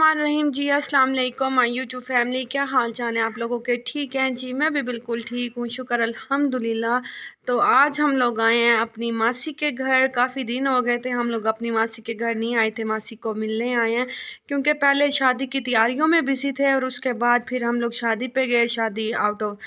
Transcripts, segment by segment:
बिस्मिल्लाहिर्रहमानिर्रहीम। जी अस्सलाम वालेकुम माय यूट्यूब फैमिली, क्या हाल चाल है आप लोगों के? ठीक हैं जी, मैं भी बिल्कुल ठीक हूँ, शुक्र अल्हम्दुलिल्लाह। तो आज हम लोग आए हैं अपनी मासी के घर। काफ़ी दिन हो गए थे हम लोग अपनी मासी के घर नहीं आए थे, मासी को मिलने आए हैं क्योंकि पहले शादी की तैयारियों में बिज़ी थे और उसके बाद फिर हम लोग शादी पे गए। शादी आउट ऑफ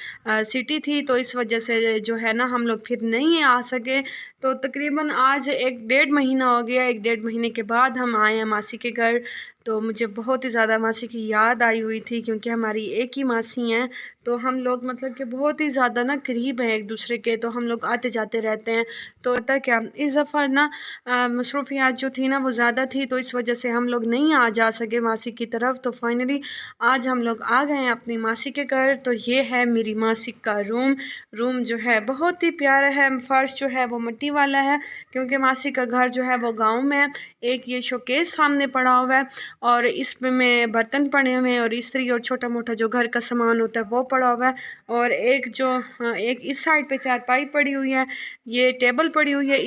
सिटी थी तो इस वजह से जो है ना हम लोग फिर नहीं आ सके। तो तकरीबन आज 1 डेढ़ महीना हो गया, 1 डेढ़ महीने के बाद हम आए हैं मासी के घर। तो मुझे बहुत ही ज़्यादा मासी की याद आई हुई थी क्योंकि हमारी एक ही मासी हैं। तो हम लोग मतलब कि बहुत ही ज़्यादा ना करीब हैं एक दूसरे के, तो हम लोग आते जाते रहते हैं। तो होता क्या, इस दफ़ा ना मसरूफियात जो थी ना वो ज़्यादा थी, तो इस वजह से हम लोग नहीं आ जा सके मासी की तरफ। तो फाइनली आज हम लोग आ गए हैं अपनी मासी के घर। तो ये है मेरी मासी का रूम जो है बहुत ही प्यारा है। फ़र्श जो है वो मिट्टी वाला है क्योंकि मासी का घर जो है वो गाँव में है। एक ये शोकेस सामने पड़ा हुआ है और इसमें बर्तन पड़े हुए हैं और इस्त्री और छोटा मोटा जो घर का सामान होता है वो पड़ा हुआ है। और एक इस साइड पे चारपाई पड़ी हुई है, ये टेबल पड़ी हुई है,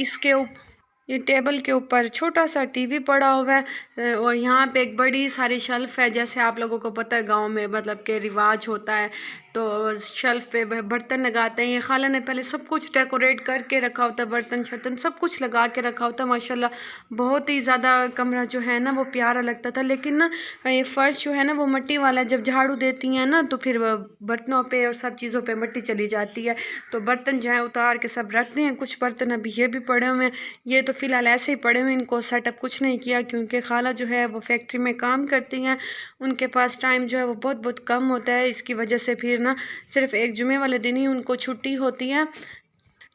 ये टेबल के ऊपर छोटा सा टीवी पड़ा हुआ है। और यहाँ पे एक बड़ी सारी शेल्फ़ है। जैसे आप लोगों को पता है गांव में मतलब के रिवाज होता है तो शेल्फ़ पे बर्तन लगाते हैं। ये खाला ने पहले सब कुछ डेकोरेट करके रखा होता है, बर्तन शर्तन सब कुछ लगा के रखा होता है। माशाल्लाह बहुत ही ज़्यादा कमरा जो है ना वो प्यारा लगता था। लेकिन ना ये फ़र्श जो है ना वो मिट्टी वाला है, जब झाड़ू देती हैं ना तो फिर बर्तनों पे और सब चीज़ों पे मिट्टी चली जाती है। तो बर्तन जो है उतार के सब रखते हैं। कुछ बर्तन अभी ये भी पड़े हुए हैं, ये तो फ़िलहाल ऐसे ही पड़े हुए हैं, इनको सेटअप कुछ नहीं किया क्योंकि खाला जो है वो फैक्ट्री में काम करती हैं। उनके पास टाइम जो है वो बहुत बहुत कम होता है। इसकी वजह से फिर ना सिर्फ एक जुमे वाले दिन ही उनको छुट्टी होती है,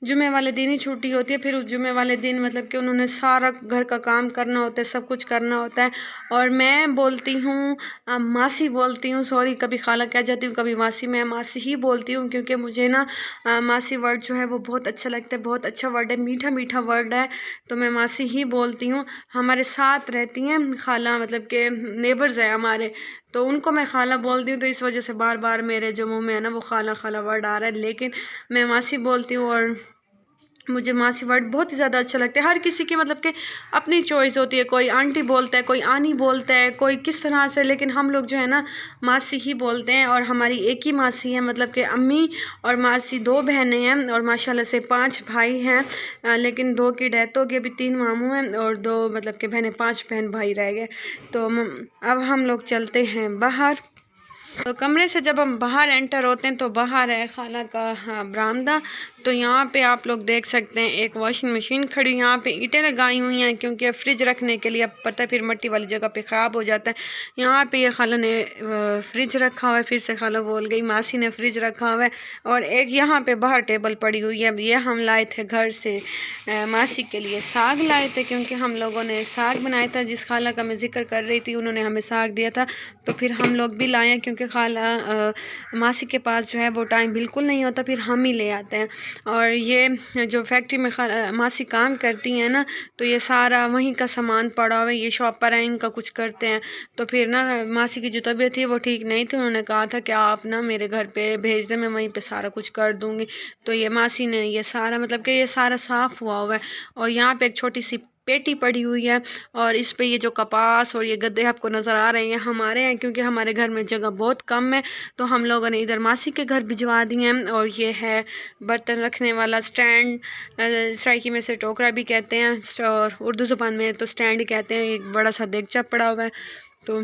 जुमे वाले दिन ही छुट्टी होती है। फिर उस जुमे वाले दिन मतलब कि उन्होंने सारा घर का काम करना होता है, सब कुछ करना होता है। और मैं बोलती हूँ मासी बोलती हूँ, सॉरी, कभी खाला कह जाती हूँ कभी मासी, मैं मासी ही बोलती हूँ क्योंकि मुझे ना मासी वर्ड जो है वो बहुत अच्छा लगता है। बहुत अच्छा वर्ड है, मीठा मीठा वर्ड है, तो मैं मासी ही बोलती हूँ। हमारे साथ रहती हैं खाला, मतलब के नेबर्स हैं हमारे, तो उनको मैं खाला बोलती हूँ। तो इस वजह से बार बार मेरे जो मुँह में है ना वो खाला खाला वर्ड आ रहा है, लेकिन मैं मासी बोलती हूँ। और मुझे मासी वर्ड बहुत ही ज़्यादा अच्छा लगता है। हर किसी की मतलब कि अपनी चॉइस होती है, कोई आंटी बोलता है, कोई आनी बोलता है, कोई किस तरह से, लेकिन हम लोग जो है ना मासी ही बोलते हैं। और हमारी एक ही मासी है, मतलब कि अम्मी और मासी 2 बहनें हैं और माशाल्लाह से 5 भाई हैं। लेकिन 2 की डेथ हो गई, अभी 3 मामू हैं और 2 मतलब कि बहनें, 5 बहन भाई रह गए। तो अब हम लोग चलते हैं बाहर। तो कमरे से जब हम बाहर एंटर होते हैं तो बाहर है खाला का बरामदा। तो यहाँ पे आप लोग देख सकते हैं एक वॉशिंग मशीन खड़ी, यहाँ पे ईंटें लगाई हुई हैं क्योंकि फ्रिज रखने के लिए, अब पता है फिर मिट्टी वाली जगह पे ख़राब हो जाता है। यहाँ पे ये खाला ने फ्रिज रखा हुआ है, फिर से खाला बोल गई, मासी ने फ्रिज रखा हुआ है। और एक यहाँ पे बाहर टेबल पड़ी हुई है। अब ये हम लाए थे घर से मासी के लिए साग लाए थे क्योंकि हम लोगों ने साग बनाया था। जिस खाला का मैं जिक्र कर रही थी उन्होंने हमें साग दिया था, तो फिर हम लोग भी लाए हैं क्योंकि खाला मासी के पास जो है वो टाइम बिल्कुल नहीं होता, फिर हम ही ले आते हैं। और ये जो फैक्ट्री में मासी काम करती हैं ना, तो ये सारा वहीं का सामान पड़ा हुआ है, ये शॉपर है, इनका कुछ करते हैं। तो फिर ना मासी की जो तबीयत थी वो ठीक नहीं थी, उन्होंने कहा था कि आप ना मेरे घर पे भेज दें, मैं वहीं पे सारा कुछ कर दूँगी। तो ये मासी ने ये सारा मतलब कि ये सारा साफ़ हुआ है। और यहाँ पे एक छोटी सी पेटी पड़ी हुई है और इस पे ये जो कपास और ये गद्दे आपको नज़र आ रहे हैं हमारे हैं, क्योंकि हमारे घर में जगह बहुत कम है तो हम लोगों ने इधर मासी के घर भिजवा दिए हैं। और ये है बर्तन रखने वाला स्टैंड, सराइकी में से टोकरा भी कहते हैं और उर्दू ज़ुबान में तो स्टैंड ही कहते हैं। एक बड़ा सा देगचा पड़ा हुआ है। तो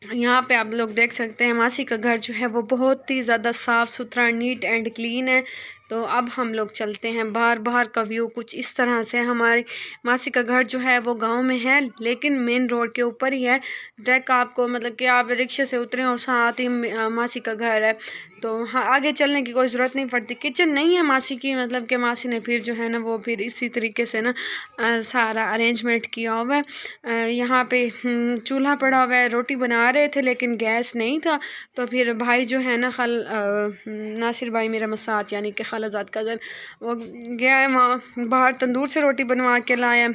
यहाँ पे आप लोग देख सकते हैं मासी का घर जो है वो बहुत ही ज़्यादा साफ़ सुथरा, नीट एंड क्लीन है। तो अब हम लोग चलते हैं बाहर। बाहर का व्यू कुछ इस तरह से, हमारी मासी का घर जो है वो गांव में है लेकिन मेन रोड के ऊपर ही है। डायरेक्ट आपको मतलब कि आप रिक्शे से उतरें और साथ ही मासी का घर है। तो हाँ, आगे चलने की कोई ज़रूरत नहीं पड़ती। किचन नहीं है मासी की, मतलब कि मासी ने फिर जो है ना वो फिर इसी तरीके से ना सारा अरेंजमेंट किया हुआ है। यहाँ पे चूल्हा पड़ा हुआ है, रोटी बना रहे थे लेकिन गैस नहीं था। तो फिर भाई जो है ना नासिर भाई मेरा मसात यानी कि खालाजाद कज़न, वो गया है वहाँ बाहर तंदूर से रोटी बनवा के लाया,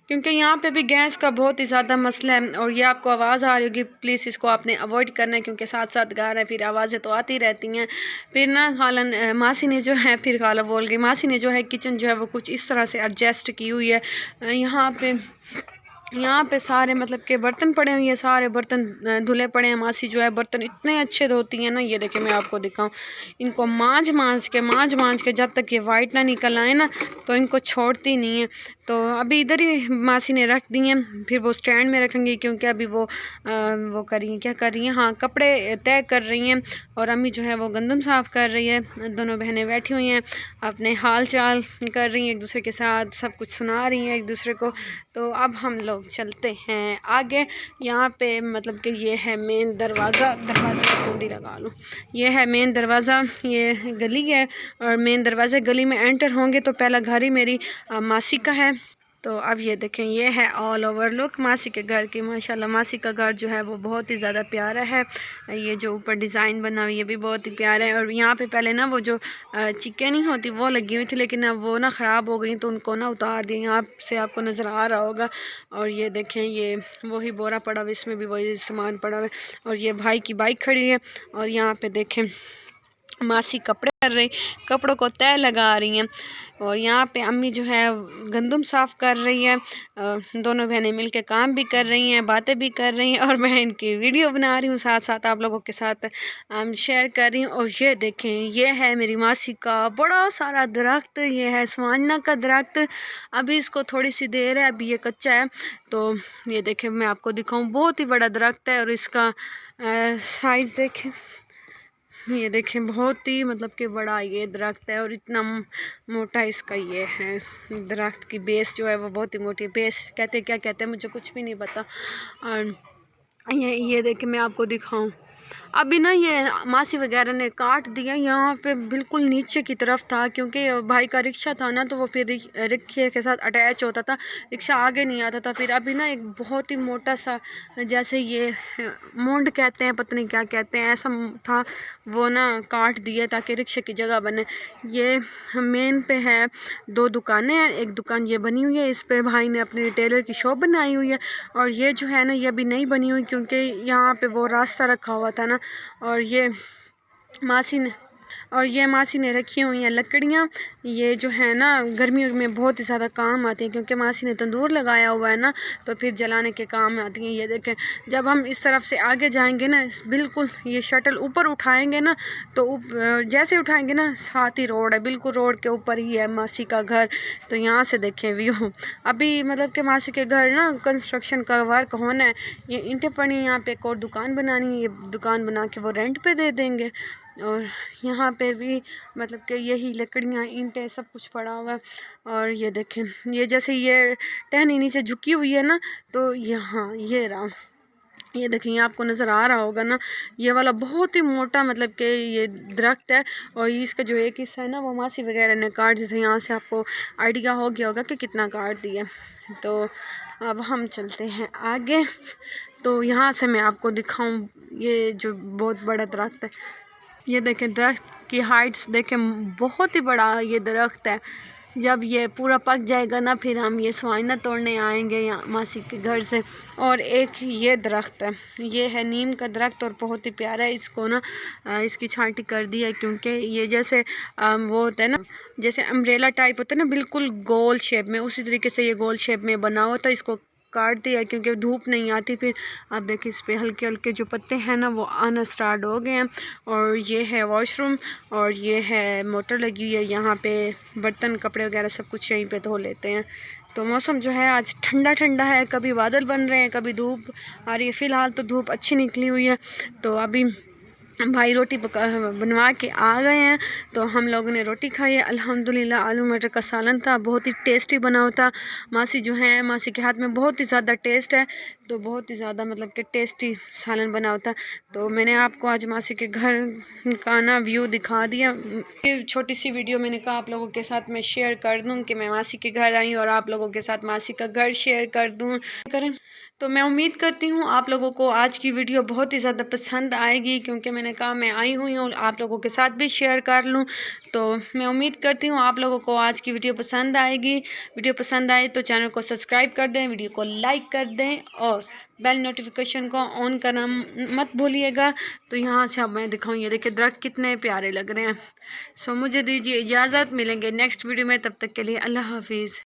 क्योंकि यहाँ पे भी गैस का बहुत ही ज़्यादा मसला है। और ये आपको आवाज़ आ रही होगी, प्लीज़ इसको आपने अवॉइड करना है क्योंकि साथ साथ घर है, फिर आवाज़ें तो आती रहती हैं। फिर ना मासी ने जो है, फिर खाला बोल गई, मासी ने जो है किचन जो है वो कुछ इस तरह से एडजस्ट की हुई है। यहाँ पे यहाँ पे सारे मतलब के बर्तन पड़े हुए हैं, सारे बर्तन धुले पड़े हैं। मासी जो है बर्तन इतने अच्छे धोती हैं ना, ये देखिए मैं आपको दिखाऊं। इनको मांझ मांझ के जब तक ये वाइट ना निकल आए ना तो इनको छोड़ती नहीं है। तो अभी इधर ही मासी ने रख दी हैं, फिर वो स्टैंड में रखेंगी क्योंकि अभी वो कर रही हैं, क्या कर रही हैं, हाँ कपड़े तय कर रही हैं। और अम्मी जो है वो गंदम साफ़ कर रही है। दोनों बहनें बैठी हुई हैं, अपने हाल चाल कर रही हैं, एक दूसरे के साथ सब कुछ सुना रही हैं एक दूसरे को। तो अब हम लोग चलते हैं आगे। यहाँ पे मतलब कि ये है मेन दरवाज़ा, दरवाजे की कुंडी लगा लूँ। ये है मेन दरवाज़ा, ये गली है और मेन दरवाज़ा गली में एंटर होंगे तो पहला घर ही मेरी मासी का है। तो अब ये देखें, ये है ऑल ओवर लुक मासी के घर की। माशाल्लाह मासी का घर जो है वो बहुत ही ज़्यादा प्यारा है। ये जो ऊपर डिज़ाइन बना हुआ ये भी बहुत ही प्यारा है। और यहाँ पे पहले ना वो जो चिक्के नहीं होती वो लगी हुई थी, लेकिन अब वो ना ख़राब हो गई तो उनको ना उतार दिए। यहाँ से आपको नज़र आ रहा होगा। और ये देखें, ये वही बोरा पड़ा हुआ, इसमें भी वही सामान पड़ा हुआ है। और ये भाई की बाइक खड़ी है। और यहाँ पर देखें मासी कपड़े कर रही, कपड़ों को तय लगा रही हैं। और यहाँ पे अम्मी जो है गंदम साफ़ कर रही है। दोनों बहनें मिलकर काम भी कर रही हैं, बातें भी कर रही हैं और मैं इनकी वीडियो बना रही हूँ, साथ साथ आप लोगों के साथ शेयर कर रही हूँ। और ये देखें, ये है मेरी मासी का बड़ा सारा दरख्त, ये है स्वांजना का दरख्त। अभी इसको थोड़ी सी देर है, अभी ये कच्चा है। तो ये देखें मैं आपको दिखाऊँ, बहुत ही बड़ा दरख्त है। और इसका साइज़ देखें, ये देखें बहुत ही मतलब कि बड़ा ये दरख्त है और इतना मोटा इसका ये है। दरख्त की बेस जो है वो बहुत ही मोटी, बेस कहते क्या कहते हैं मुझे कुछ भी नहीं पता। और ये देखें मैं आपको दिखाऊं, अभी ना ये मासी वगैरह ने काट दिया। यहाँ पे बिल्कुल नीचे की तरफ था क्योंकि भाई का रिक्शा था ना, तो वो फिर रिक्शे के साथ अटैच होता था, रिक्शा आगे नहीं आता था। फिर अभी ना एक बहुत ही मोटा सा, जैसे ये मुंड कहते हैं, पता नहीं क्या कहते हैं, ऐसा था, वो ना काट दिया ताकि रिक्शे की जगह बने। ये मेन पे है 2 दुकानें हैं, एक दुकान ये बनी हुई है, इस पे भाई ने अपनी रिटेलर की शॉप बनाई हुई है। और ये जो है ना ये अभी नहीं बनी हुई क्योंकि यहाँ पे वो रास्ता रखा हुआ था ना। और ये मासी ने रखी हुई हैं लकड़ियाँ। ये जो है ना गर्मियों में बहुत ही ज़्यादा काम आती हैं क्योंकि मासी ने तंदूर लगाया हुआ है ना, तो फिर जलाने के काम में आती हैं। ये देखें, जब हम इस तरफ से आगे जाएंगे ना, बिल्कुल ये शटल ऊपर उठाएंगे ना, तो जैसे उठाएंगे ना साथ ही रोड है, बिल्कुल रोड के ऊपर ही है मासी का घर। तो यहाँ से देखें व्यू। अभी मतलब कि मासी के घर ना कंस्ट्रक्शन का वर्क होना है, ये ईंटें पड़ी हैं, यहाँ पे एक और दुकान बनानी है, ये दुकान बना के वो रेंट पे दे देंगे। और यहाँ पे भी मतलब कि यही लकड़ियाँ, ईंटें, सब कुछ पड़ा हुआ है। और ये देखें, ये जैसे ये टहनी नीचे झुकी हुई है ना, तो यहाँ ये रहा, ये देखिए आपको नज़र आ रहा होगा ना, ये वाला बहुत ही मोटा मतलब कि ये दरख्त है। और इसका जो एक हिस्सा है ना वो मासी वगैरह ने काट दिया। यहाँ से आपको आइडिया हो गया होगा कि कितना काट दिया। तो अब हम चलते हैं आगे। तो यहाँ से मैं आपको दिखाऊं, ये जो बहुत बड़ा दरख्त है, ये देखें दरख्त की हाइट्स देखें, बहुत ही बड़ा ये दरख्त है। जब ये पूरा पक जाएगा ना फिर हम ये स्वाइना तोड़ने आएंगे यहाँ मासी के घर से। और एक ये दरख्त है, ये है नीम का दरख्त और बहुत ही प्यारा है। इसको ना इसकी छांटी कर दी है क्योंकि ये जैसे वो होता है ना, जैसे अम्ब्रेला टाइप होता है ना, बिल्कुल गोल शेप में, उसी तरीके से ये गोल शेप में बना हुआ था। इसको काट दिया क्योंकि धूप नहीं आती। फिर आप देखिए इस पे हल्के हल्के जो पत्ते हैं ना वो आना स्टार्ट हो गए हैं। और ये है वॉशरूम और ये है मोटर लगी हुई है। यहाँ पे बर्तन कपड़े वगैरह सब कुछ यहीं पे धो लेते हैं। तो मौसम जो है आज ठंडा ठंडा है, कभी बादल बन रहे हैं, कभी धूप आ रही है। फ़िलहाल तो धूप अच्छी निकली हुई है। तो अभी भाई रोटी बनवा के आ गए हैं, तो हम लोगों ने रोटी खाई है अल्हम्दुलिल्लाह। आलू मटर का सालन था, बहुत ही टेस्टी बना होता। मासी जो है, मासी के हाथ में बहुत ही ज़्यादा टेस्ट है, तो बहुत ही ज़्यादा मतलब कि टेस्टी सालन बना होता। तो मैंने आपको आज मासी के घर का ना व्यू दिखा दिया। ये छोटी सी वीडियो मैंने कहा आप लोगों के साथ मैं शेयर कर दूँ कि मैं मासी के घर आई और आप लोगों के साथ मासी का घर शेयर कर दूँ करें। तो मैं उम्मीद करती हूँ आप लोगों को आज की वीडियो बहुत ही ज़्यादा पसंद आएगी, क्योंकि मैंने कहा मैं आई हुई हूँ आप लोगों के साथ भी शेयर कर लूँ। तो मैं उम्मीद करती हूँ आप लोगों को आज की वीडियो पसंद आएगी। वीडियो पसंद आए तो चैनल को सब्सक्राइब कर दें, वीडियो को लाइक कर दें और बेल नोटिफिकेशन को ऑन करना मत भूलिएगा। तो यहाँ से अब मैं दिखाऊँ, ये देखिए दरख्त कितने प्यारे लग रहे हैं। सो मुझे दीजिए इजाज़त, मिलेंगे नेक्स्ट वीडियो में, तब तक के लिए अल्लाह हाफिज़।